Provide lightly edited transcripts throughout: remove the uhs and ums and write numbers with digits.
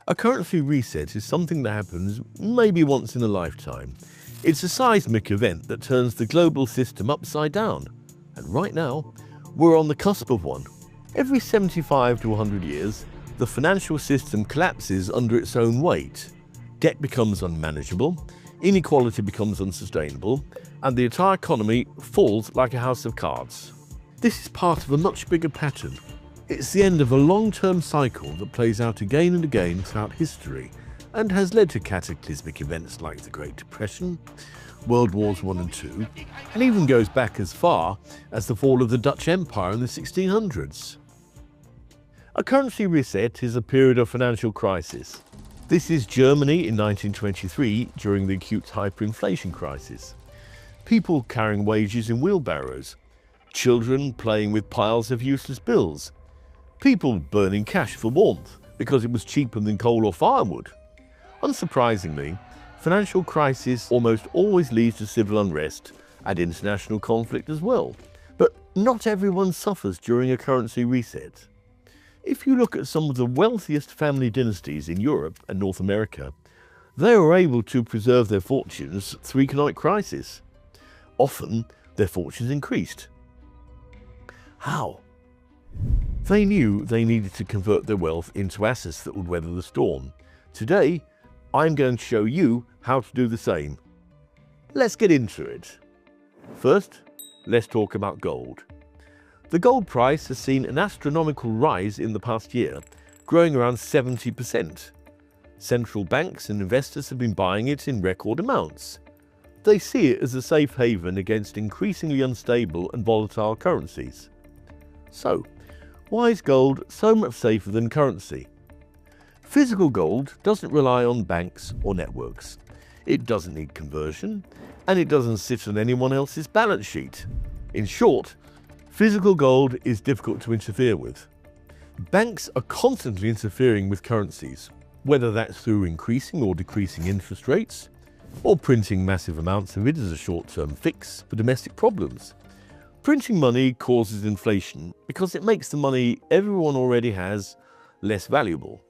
A currency reset is something that happens maybe once in a lifetime. It's a seismic event that turns the global system upside down. And right now, we're on the cusp of one. Every 75 to 100 years, the financial system collapses under its own weight. Debt becomes unmanageable, inequality becomes unsustainable, and the entire economy falls like a house of cards. This is part of a much bigger pattern. It's the end of a long-term cycle that plays out again and again throughout history and has led to cataclysmic events like the Great Depression, World Wars I and II, and even goes back as far as the fall of the Dutch Empire in the 1600s. A currency reset is a period of financial crisis. This is Germany in 1923 during the acute hyperinflation crisis. People carrying wages in wheelbarrows, children playing with piles of useless bills, people burning cash for warmth because it was cheaper than coal or firewood. Unsurprisingly, financial crisis almost always leads to civil unrest and international conflict as well. But not everyone suffers during a currency reset. If you look at some of the wealthiest family dynasties in Europe and North America, they were able to preserve their fortunes through economic crisis. Often, their fortunes increased. How? They knew they needed to convert their wealth into assets that would weather the storm. Today, I'm going to show you how to do the same. Let's get into it. First, let's talk about gold. The gold price has seen an astronomical rise in the past year, growing around 70%. Central banks and investors have been buying it in record amounts. They see it as a safe haven against increasingly unstable and volatile currencies. So, why is gold so much safer than currency? Physical gold doesn't rely on banks or networks. It doesn't need conversion, and it doesn't sit on anyone else's balance sheet. In short, physical gold is difficult to interfere with. Banks are constantly interfering with currencies, whether that's through increasing or decreasing interest rates, or printing massive amounts of it as a short-term fix for domestic problems. Printing money causes inflation because it makes the money everyone already has less valuable.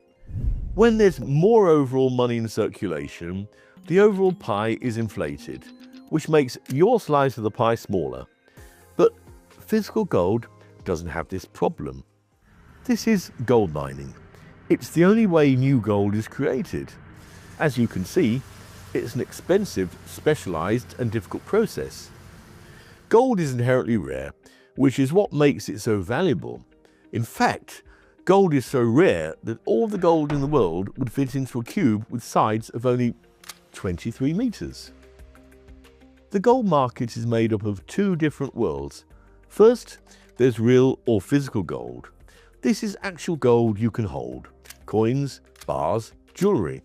When there's more overall money in circulation, the overall pie is inflated, which makes your slice of the pie smaller. But physical gold doesn't have this problem. This is gold mining. It's the only way new gold is created. As you can see, it's an expensive, specialized, and difficult process. Gold is inherently rare, which is what makes it so valuable. In fact, gold is so rare that all the gold in the world would fit into a cube with sides of only 23 meters. The gold market is made up of two different worlds. First, there's real or physical gold. This is actual gold you can hold: coins, bars, jewelry.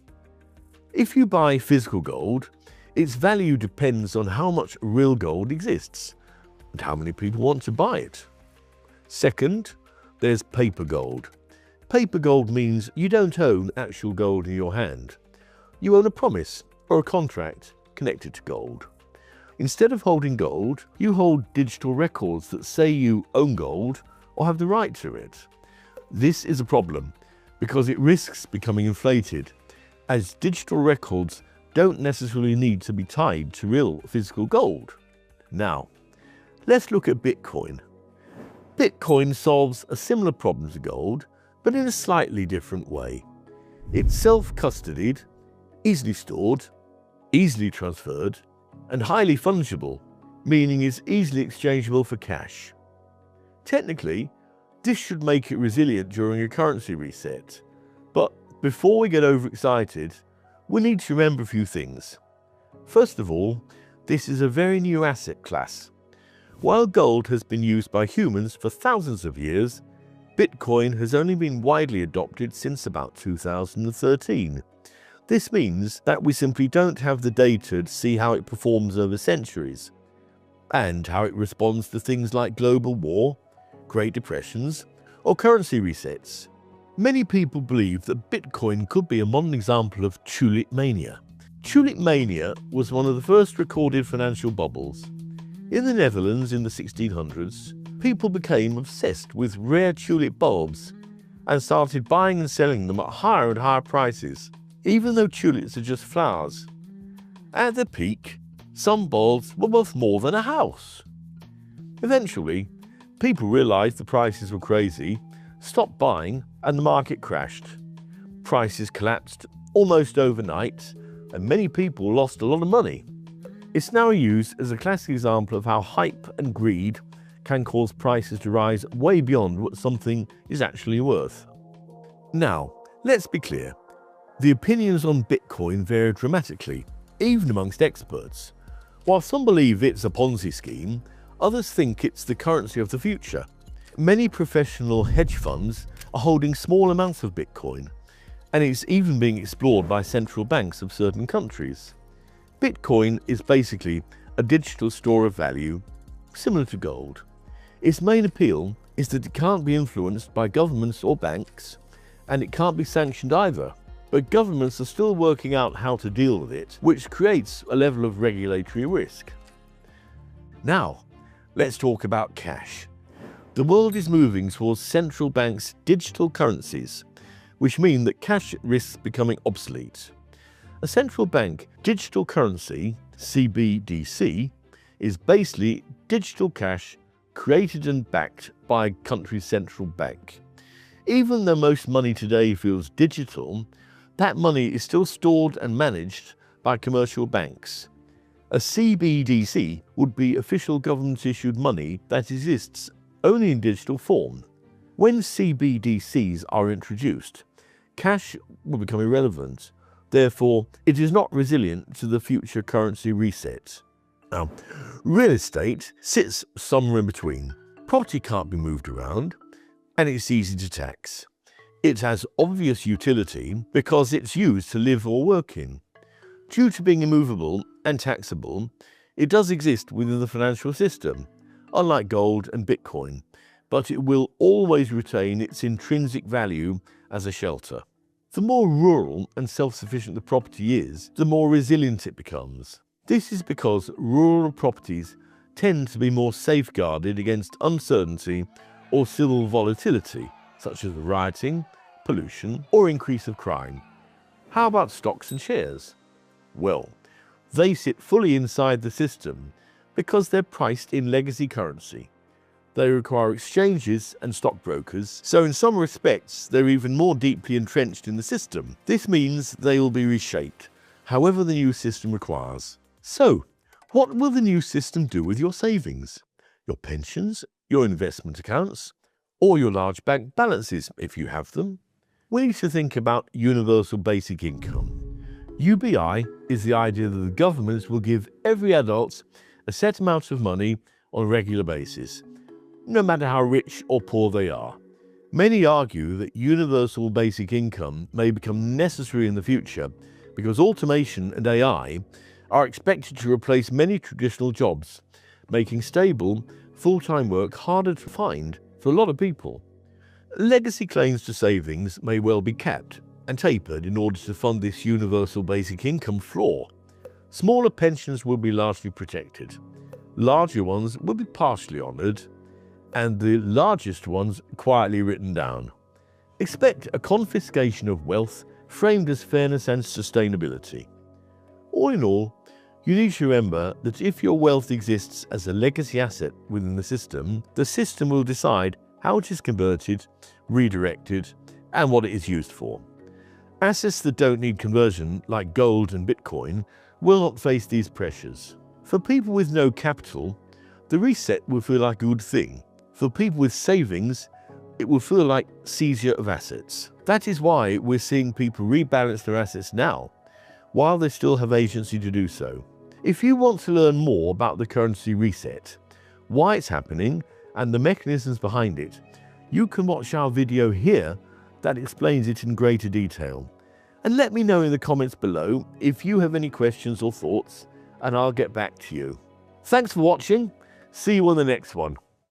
If you buy physical gold, its value depends on how much real gold exists and how many people want to buy it. Second, there's paper gold. Paper gold means you don't own actual gold in your hand. You own a promise or a contract connected to gold. Instead of holding gold, you hold digital records that say you own gold or have the right to it. This is a problem because it risks becoming inflated, as digital records don't necessarily need to be tied to real physical gold. Now, let's look at Bitcoin. Bitcoin solves a similar problem to gold, but in a slightly different way. It's self-custodied, easily stored, easily transferred, and highly fungible, meaning it's easily exchangeable for cash. Technically, this should make it resilient during a currency reset. But before we get overexcited, we need to remember a few things. First of all, this is a very new asset class. While gold has been used by humans for thousands of years, Bitcoin has only been widely adopted since about 2013. This means that we simply don't have the data to see how it performs over centuries, and how it responds to things like global war, Great Depressions, or currency resets. Many people believe that Bitcoin could be a modern example of tulip mania. Tulip mania was one of the first recorded financial bubbles. In the Netherlands in the 1600s, people became obsessed with rare tulip bulbs. and started buying and selling them at higher and higher prices, even though tulips are just flowers. At the peak, some bulbs were worth more than a house. Eventually, people realized the prices were crazy, stopped buying, and the market crashed. Prices collapsed almost overnight, and many people lost a lot of money. It's now used as a classic example of how hype and greed can cause prices to rise way beyond what something is actually worth. Now, let's be clear. The opinions on Bitcoin vary dramatically, even amongst experts. While some believe it's a Ponzi scheme, others think it's the currency of the future. Many professional hedge funds are holding small amounts of Bitcoin, and it's even being explored by central banks of certain countries. Bitcoin is basically a digital store of value, similar to gold. Its main appeal is that it can't be influenced by governments or banks, and it can't be sanctioned either. But governments are still working out how to deal with it, which creates a level of regulatory risk. Now, let's talk about cash. The world is moving towards central banks' digital currencies, which mean that cash risks becoming obsolete. A central bank digital currency, CBDC, is basically digital cash created and backed by a country's central bank. Even though most money today feels digital, that money is still stored and managed by commercial banks. A CBDC would be official government-issued money that exists only in digital form. When CBDCs are introduced, cash will become irrelevant. Therefore, it is not resilient to the future currency reset. Now, real estate sits somewhere in between. Property can't be moved around, and it's easy to tax. It has obvious utility because it's used to live or work in. Due to being immovable and taxable, it does exist within the financial system, unlike gold and Bitcoin, but it will always retain its intrinsic value as a shelter. The more rural and self-sufficient the property is, the more resilient it becomes. This is because rural properties tend to be more safeguarded against uncertainty or civil volatility, such as rioting, pollution, or increase of crime. How about stocks and shares? Well, they sit fully inside the system because they're priced in legacy currency. They require exchanges and stockbrokers, so in some respects they're even more deeply entrenched in the system. This means they will be reshaped, however the new system requires. So, what will the new system do with your savings? Your pensions, your investment accounts, or your large bank balances, if you have them? We need to think about universal basic income. UBI is the idea that the government will give every adult a set amount of money on a regular basis, no matter how rich or poor they are. Many argue that universal basic income may become necessary in the future because automation and AI are expected to replace many traditional jobs, making stable, full-time work harder to find for a lot of people. Legacy claims to savings may well be capped and tapered in order to fund this universal basic income floor. Smaller pensions will be largely protected. Larger ones will be partially honoured, and the largest ones quietly written down. Expect a confiscation of wealth framed as fairness and sustainability. All in all, you need to remember that if your wealth exists as a legacy asset within the system will decide how it is converted, redirected, and what it is used for. Assets that don't need conversion, like gold and Bitcoin, will not face these pressures. For people with no capital, the reset will feel like a good thing. For people with savings, it will feel like seizure of assets. That is why we're seeing people rebalance their assets now, while they still have agency to do so. If you want to learn more about the currency reset, why it's happening, and the mechanisms behind it, you can watch our video here that explains it in greater detail. And let me know in the comments below if you have any questions or thoughts, and I'll get back to you. Thanks for watching. See you on the next one.